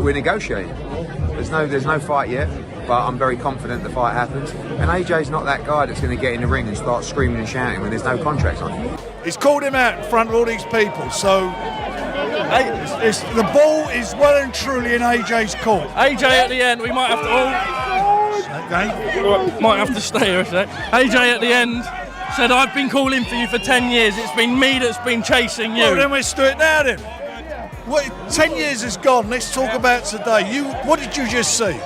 We're negotiating. There's no fight yet, but I'm very confident the fight happens. And AJ's not that guy that's going to get in the ring and start screaming and shouting when there's no contract on him. He's called him out in front of all these people, so the ball is well and truly in AJ's court. AJ at the end, we might have to might have to stay here a sec. AJ at the end said, I've been calling for you for 10 years. It's been me that's been chasing you. Well, then let's do it now then. 10 years is gone. Let's talk about today. What did you just see?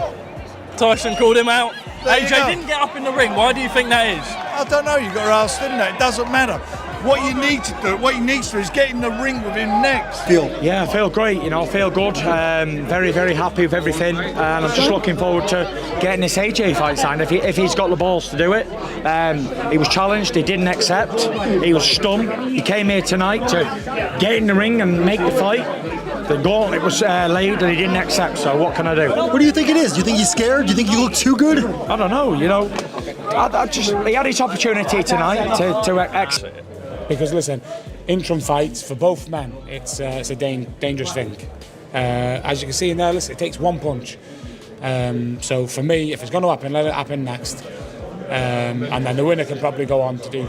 Tyson called him out. There AJ didn't get up in the ring. Why do you think that is? I don't know. You've got to ask him that. It doesn't matter. What he needs to do is get in the ring with him next. I feel great, I feel good. Very, very happy with everything. And I'm just looking forward to getting this AJ fight signed if he's got the balls to do it. He was challenged, he didn't accept. He was stunned. He came here tonight to get in the ring and make the fight. The gauntlet was laid and he didn't accept, so what can I do? What do you think it is? Do you think he's scared? Do you think he looked too good? I don't know, he had his opportunity tonight to exit. Because listen, interim fights for both men, it's a dangerous thing. As you can see in there, listen, it takes one punch. So for me, if it's going to happen, let it happen next. And then the winner can probably go on to do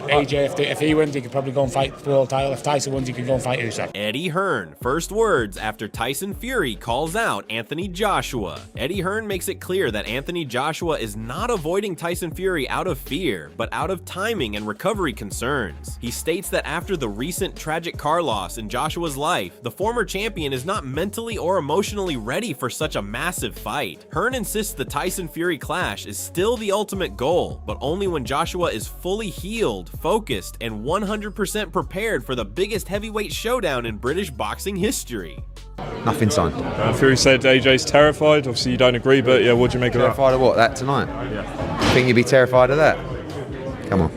AJ. If he wins, he could probably go and fight for the world title. If Tyson wins, he can go and fight Usyk. Eddie Hearn, first words after Tyson Fury calls out Anthony Joshua. Eddie Hearn makes it clear that Anthony Joshua is not avoiding Tyson Fury out of fear, but out of timing and recovery concerns. He states that after the recent tragic car loss in Joshua's life, the former champion is not mentally or emotionally ready for such a massive fight. Hearn insists the Tyson Fury clash is still the ultimate goal, but only when Joshua is fully healed, focused, and 100% prepared for the biggest heavyweight showdown in British boxing history. Nothing signed. Fury said AJ's terrified. Obviously you don't agree, but yeah, what do you make of that? Terrified of what? That tonight? Yeah. You think you'd be terrified of that? Come on.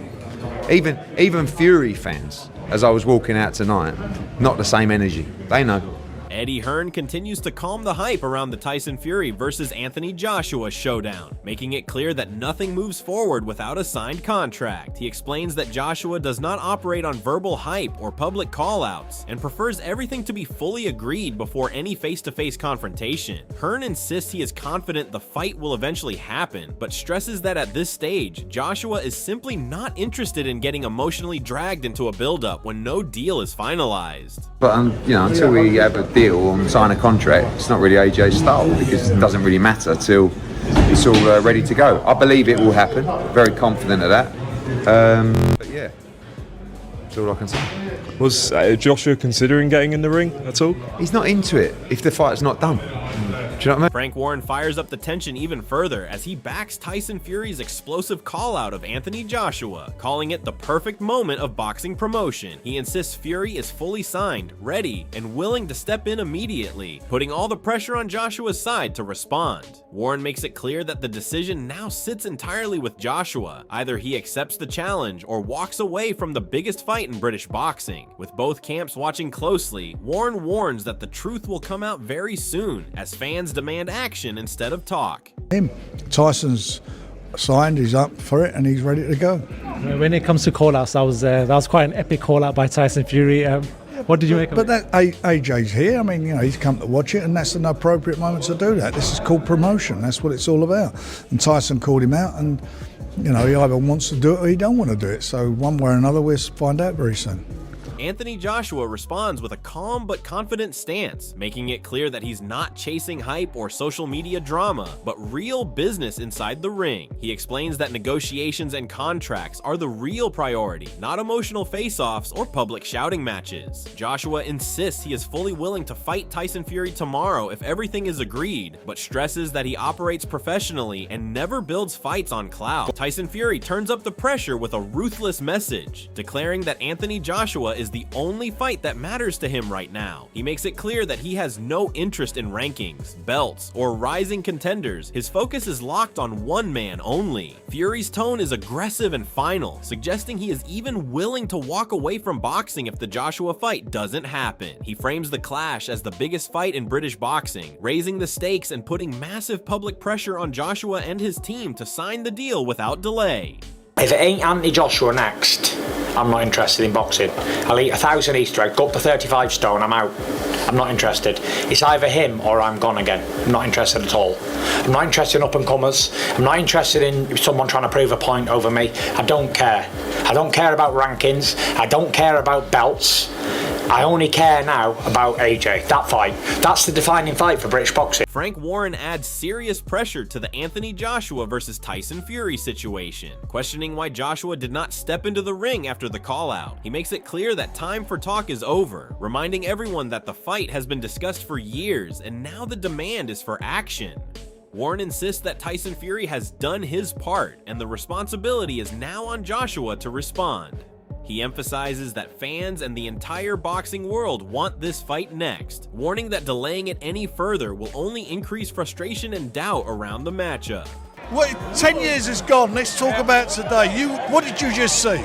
Even Fury fans, as I was walking out tonight, not the same energy. They know. Eddie Hearn continues to calm the hype around the Tyson Fury versus Anthony Joshua showdown, making it clear that nothing moves forward without a signed contract. He explains that Joshua does not operate on verbal hype or public call-outs, and prefers everything to be fully agreed before any face-to-face confrontation. Hearn insists he is confident the fight will eventually happen, but stresses that at this stage, Joshua is simply not interested in getting emotionally dragged into a build-up when no deal is finalized. But until we have a deal and sign a contract, it's not really AJ's style because it doesn't really matter till it's all ready to go. I believe it will happen. Very confident of that. But yeah, that's all I can say. Was Joshua considering getting in the ring at all? He's not into it if the fight's not done. Do you know what I mean? Frank Warren fires up the tension even further as he backs Tyson Fury's explosive call-out of Anthony Joshua, calling it the perfect moment of boxing promotion. He insists Fury is fully signed, ready, and willing to step in immediately, putting all the pressure on Joshua's side to respond. Warren makes it clear that the decision now sits entirely with Joshua. Either he accepts the challenge or walks away from the biggest fight in British boxing. With both camps watching closely, Warren warns that the truth will come out very soon as fans demand action instead of talk. Tyson's signed, he's up for it, and he's ready to go. When it comes to call-outs, that was quite an epic call-out by Tyson Fury. What did you make of it? But AJ's here. I mean, he's come to watch it, and that's an appropriate moment to do that. This is called promotion. That's what it's all about. And Tyson called him out, and he either wants to do it or he don't want to do it. So one way or another, we'll find out very soon. Anthony Joshua responds with a calm but confident stance, making it clear that he's not chasing hype or social media drama, but real business inside the ring. He explains that negotiations and contracts are the real priority, not emotional face-offs or public shouting matches. Joshua insists he is fully willing to fight Tyson Fury tomorrow if everything is agreed, but stresses that he operates professionally and never builds fights on clout. Tyson Fury turns up the pressure with a ruthless message, declaring that Anthony Joshua is the only fight that matters to him right now. He makes it clear that he has no interest in rankings, belts, or rising contenders. His focus is locked on one man only. Fury's tone is aggressive and final, suggesting he is even willing to walk away from boxing if the Joshua fight doesn't happen. He frames the clash as the biggest fight in British boxing, raising the stakes and putting massive public pressure on Joshua and his team to sign the deal without delay. If it ain't Anthony Joshua next, I'm not interested in boxing. I'll eat 1,000 Easter eggs, go up to 35 stone, I'm out. I'm not interested. It's either him or I'm gone again. I'm not interested at all. I'm not interested in up-and-comers. I'm not interested in someone trying to prove a point over me. I don't care. I don't care about rankings. I don't care about belts. I only care now about AJ. That fight. That's the defining fight for British boxing. Frank Warren adds serious pressure to the Anthony Joshua versus Tyson Fury situation, questioning why Joshua did not step into the ring after the call-out. He makes it clear that time for talk is over, reminding everyone that the fight has been discussed for years and now the demand is for action. Warren insists that Tyson Fury has done his part and the responsibility is now on Joshua to respond. He emphasizes that fans and the entire boxing world want this fight next, warning that delaying it any further will only increase frustration and doubt around the matchup. What, 10 years is gone. Let's talk about today. What did you just see?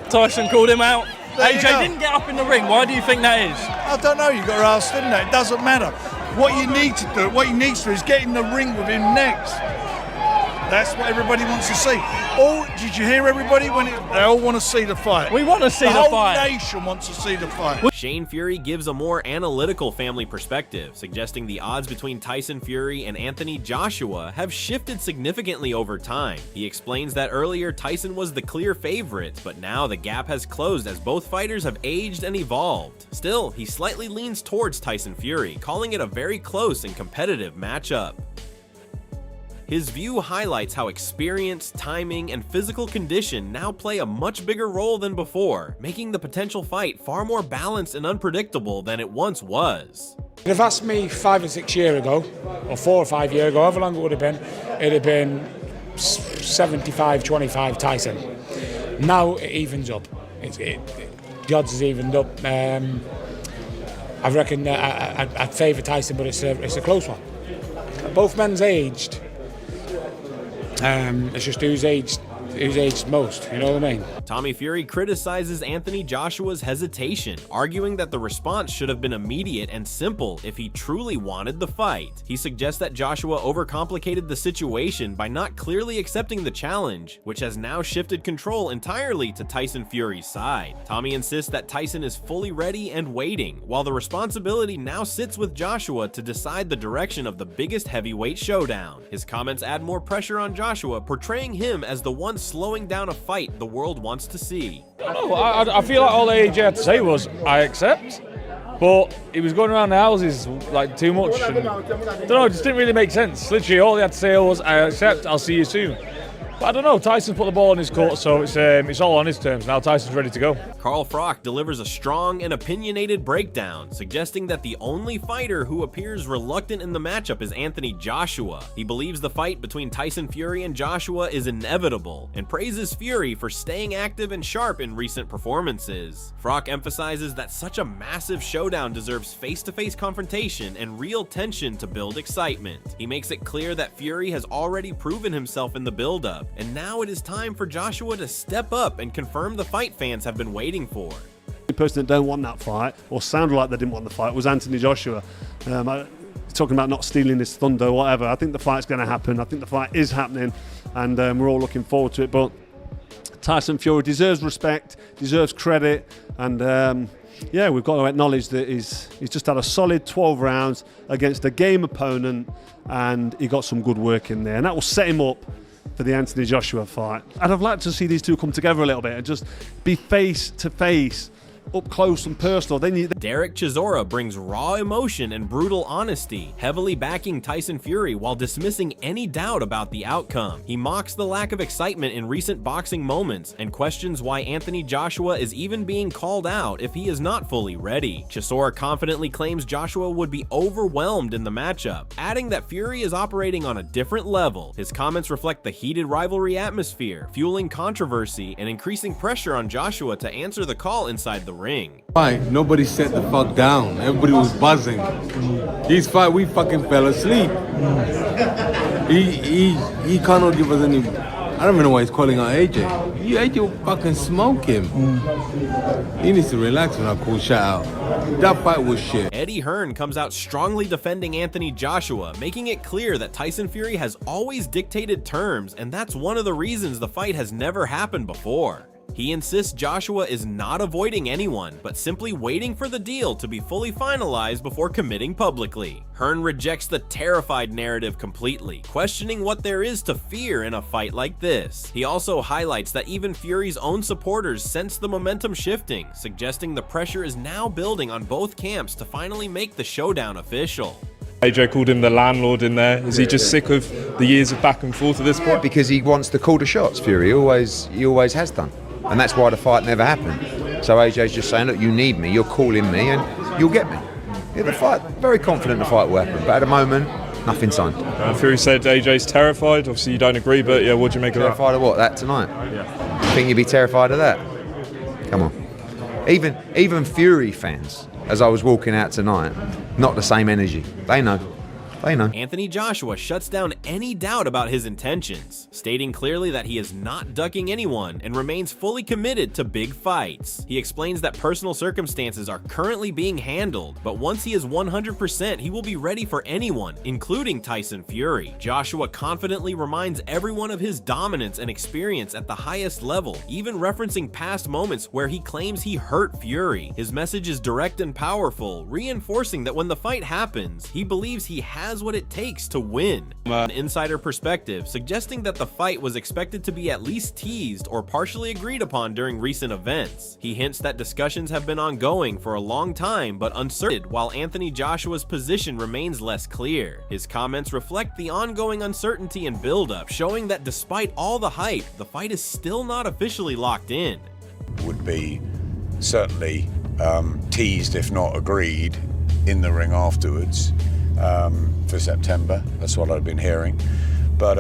Tyson called him out. There you AJ go. didn't get up in the ring. Why do you think that is? I don't know. You got to ask him that. It doesn't matter. What you need to do, what he needs to do, is get in the ring with him next. That's what everybody wants to see. Did you hear everybody? They all want to see the fight. We want to see the fight. The whole nation wants to see the fight. Shane Fury gives a more analytical family perspective, suggesting the odds between Tyson Fury and Anthony Joshua have shifted significantly over time. He explains that earlier Tyson was the clear favorite, but now the gap has closed as both fighters have aged and evolved. Still, he slightly leans towards Tyson Fury, calling it a very close and competitive matchup. His view highlights how experience, timing, and physical condition now play a much bigger role than before, making the potential fight far more balanced and unpredictable than it once was. If you'd have asked me 5 or 6 years ago, or 4 or 5 years ago, however long it would have been, it'd have been 75-25 Tyson. Now it evens up. The odds has evened up. I reckon I'd favour Tyson, but it's a close one. Both men's aged. It's just who's aged most, you know what I mean? Tommy Fury criticizes Anthony Joshua's hesitation, arguing that the response should have been immediate and simple if he truly wanted the fight. He suggests that Joshua overcomplicated the situation by not clearly accepting the challenge, which has now shifted control entirely to Tyson Fury's side. Tommy insists that Tyson is fully ready and waiting, while the responsibility now sits with Joshua to decide the direction of the biggest heavyweight showdown. His comments add more pressure on Joshua, portraying him as the one slowing down a fight the world wants to see. I feel like all AJ had to say was, I accept. But he was going around the houses like too much. And, I don't know, it just didn't really make sense. Literally, all he had to say was, I accept, I'll see you soon. But I don't know, Tyson put the ball in his court, so it's all on his terms. Now Tyson's ready to go. Carl Froch delivers a strong and opinionated breakdown, suggesting that the only fighter who appears reluctant in the matchup is Anthony Joshua. He believes the fight between Tyson Fury and Joshua is inevitable, and praises Fury for staying active and sharp in recent performances. Froch emphasizes that such a massive showdown deserves face-to-face confrontation and real tension to build excitement. He makes it clear that Fury has already proven himself in the build-up, and now it is time for Joshua to step up and confirm the fight fans have been waiting for. The person that don't want that fight, or sounded like they didn't want the fight, was Anthony Joshua. Talking about not stealing his thunder or whatever. I think the fight's going to happen. I think the fight is happening, and we're all looking forward to it. But Tyson Fury deserves respect, deserves credit, and yeah, we've got to acknowledge that he's just had a solid 12 rounds against a game opponent, and he got some good work in there, and that will set him up for the Anthony Joshua fight. I'd have liked to see these two come together a little bit and just be face to face, up close and personal. Derek Chisora brings raw emotion and brutal honesty, heavily backing Tyson Fury while dismissing any doubt about the outcome. He mocks the lack of excitement in recent boxing moments and questions why Anthony Joshua is even being called out if he is not fully ready. Chisora confidently claims Joshua would be overwhelmed in the matchup, adding that Fury is operating on a different level. His comments reflect the heated rivalry atmosphere, fueling controversy and increasing pressure on Joshua to answer the call inside the ring. Fight, nobody sat the fuck down. Everybody was buzzing. His fight, we fucking fell asleep. He cannot give us any. I don't even know why he's calling out AJ. AJ will fucking smoke him. He needs to relax when I call shout out. That fight was shit. Eddie Hearn comes out strongly defending Anthony Joshua, making it clear that Tyson Fury has always dictated terms, and that's one of the reasons the fight has never happened before. He insists Joshua is not avoiding anyone, but simply waiting for the deal to be fully finalized before committing publicly. Hearn rejects the terrified narrative completely, questioning what there is to fear in a fight like this. He also highlights that even Fury's own supporters sense the momentum shifting, suggesting the pressure is now building on both camps to finally make the showdown official. AJ called him the landlord in there. Is he just sick of the years of back and forth at this point? Because he wants to call the shots, Fury. He always has done. And that's why the fight never happened. So AJ's just saying, look, you need me, you're calling me, and you'll get me. Yeah, the fight, very confident the fight will happen, but at the moment, nothing signed. Fury said AJ's terrified. Obviously, you don't agree, but yeah, what do you make of that? Terrified of what? That tonight? Yeah. You think you'd be terrified of that? Come on. Even Fury fans, as I was walking out tonight, not the same energy. They know. Anthony Joshua shuts down any doubt about his intentions, stating clearly that he is not ducking anyone and remains fully committed to big fights. He explains that personal circumstances are currently being handled, but once he is 100%, he will be ready for anyone, including Tyson Fury. Joshua confidently reminds everyone of his dominance and experience at the highest level, even referencing past moments where he claims he hurt Fury. His message is direct and powerful, reinforcing that when the fight happens, he believes he has what it takes to win. An insider perspective suggesting that the fight was expected to be at least teased or partially agreed upon during recent events. He hints that discussions have been ongoing for a long time but uncertain, while Anthony Joshua's position remains less clear. His comments reflect the ongoing uncertainty and buildup, showing that despite all the hype, the fight is still not officially locked in. Would be certainly teased, if not agreed, in the ring afterwards. For September, that's what I've been hearing. But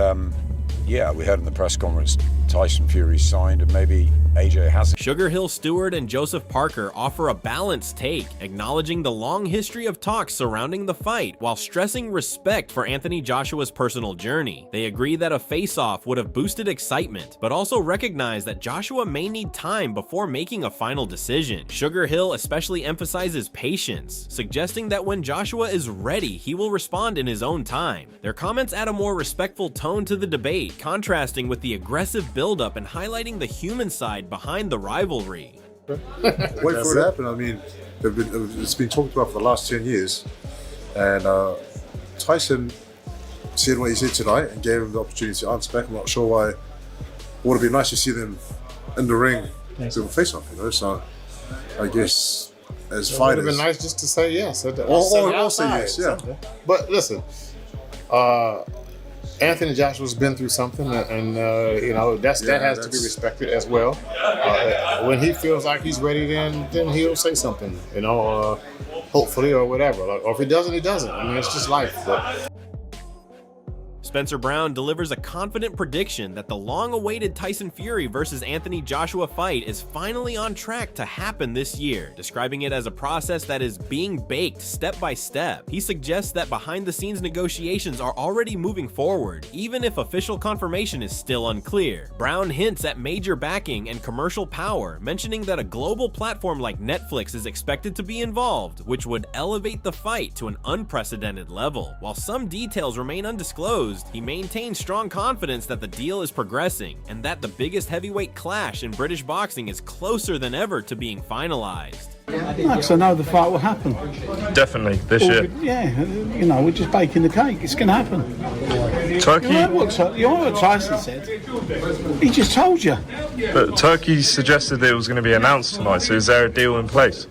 yeah, we heard in the press conference Tyson Fury signed, and maybe AJ hasn't. Sugar Hill Stewart and Joseph Parker offer a balanced take, acknowledging the long history of talks surrounding the fight while stressing respect for Anthony Joshua's personal journey. They agree that a face-off would have boosted excitement, but also recognize that Joshua may need time before making a final decision. Sugar Hill especially emphasizes patience, suggesting that when Joshua is ready, he will respond in his own time. Their comments add a more respectful tone to the debate, contrasting with the aggressive build-up and highlighting the human side behind the rivalry. Wait for it to happen. I mean, it's been talked about for the last 10 years, and Tyson said what he said tonight and gave him the opportunity to answer back. I'm not sure why. It would have been nice to see them in the ring to face off, you know. So I guess as fighters, it would have been nice just to say yes. Or say yes, yeah. But listen, Anthony Joshua's been through something, and you know that has to be respected as well. When he feels like he's ready, then he'll say something, you know, hopefully or whatever. Or if he doesn't, he doesn't. I mean, it's just life. But Spencer Brown delivers a confident prediction that the long-awaited Tyson Fury versus Anthony Joshua fight is finally on track to happen this year, describing it as a process that is being baked step by step. He suggests that behind-the-scenes negotiations are already moving forward, even if official confirmation is still unclear. Brown hints at major backing and commercial power, mentioning that a global platform like Netflix is expected to be involved, which would elevate the fight to an unprecedented level. While some details remain undisclosed, he maintains strong confidence that the deal is progressing and that the biggest heavyweight clash in British boxing is closer than ever to being finalized. Because I know the fight will happen. Definitely, this year. Yeah, you know, we're just baking the cake. It's going to happen. Turkey. You know what Tyson said? He just told you. But Turkey suggested that it was going to be announced tonight, so is there a deal in place?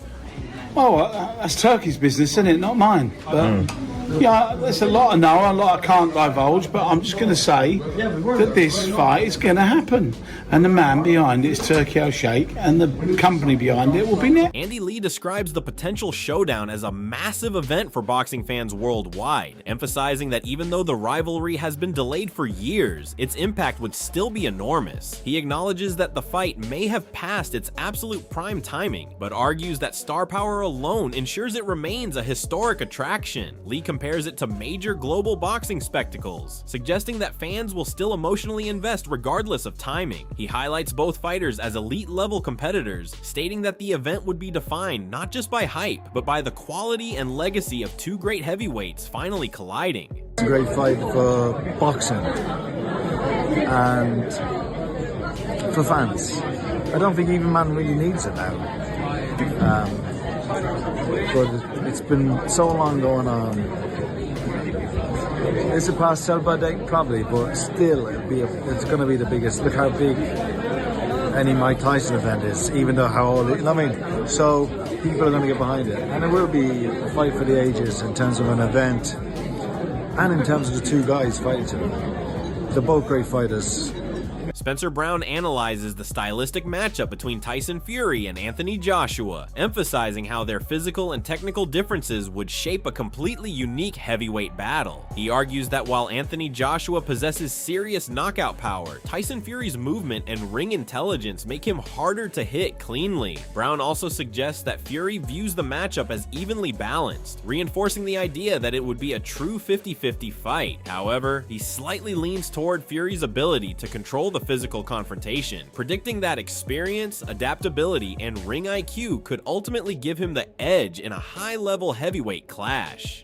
Well, that's Turkey's business, isn't it? Not mine. But yeah, there's a lot I know, a lot I can't divulge, but I'm just going to say that this fight is going to happen. And the man behind it is Turkey Al-Sheikh, and the company behind it will be Net. Andy Lee describes the potential showdown as a massive event for boxing fans worldwide, emphasizing that even though the rivalry has been delayed for years, its impact would still be enormous. He acknowledges that the fight may have passed its absolute prime timing, but argues that star power alone ensures it remains a historic attraction. Lee compares it to major global boxing spectacles, suggesting that fans will still emotionally invest regardless of timing. He highlights both fighters as elite-level competitors, stating that the event would be defined not just by hype, but by the quality and legacy of two great heavyweights finally colliding. It's a great fight for boxing and for fans. I don't think even man really needs it now. But it's been so long going on. Is it past sell-by date? Probably, but still, it's going to be the biggest. Look how big any Mike Tyson event is, even though how old. I mean, so people are going to get behind it, and it will be a fight for the ages in terms of an event, and in terms of the two guys fighting each other. They're both great fighters. Spencer Brown analyzes the stylistic matchup between Tyson Fury and Anthony Joshua, emphasizing how their physical and technical differences would shape a completely unique heavyweight battle. He argues that while Anthony Joshua possesses serious knockout power, Tyson Fury's movement and ring intelligence make him harder to hit cleanly. Brown also suggests that Fury views the matchup as evenly balanced, reinforcing the idea that it would be a true 50-50 fight. However, he slightly leans toward Fury's ability to control the physical confrontation, predicting that experience, adaptability, and ring IQ could ultimately give him the edge in a high-level heavyweight clash.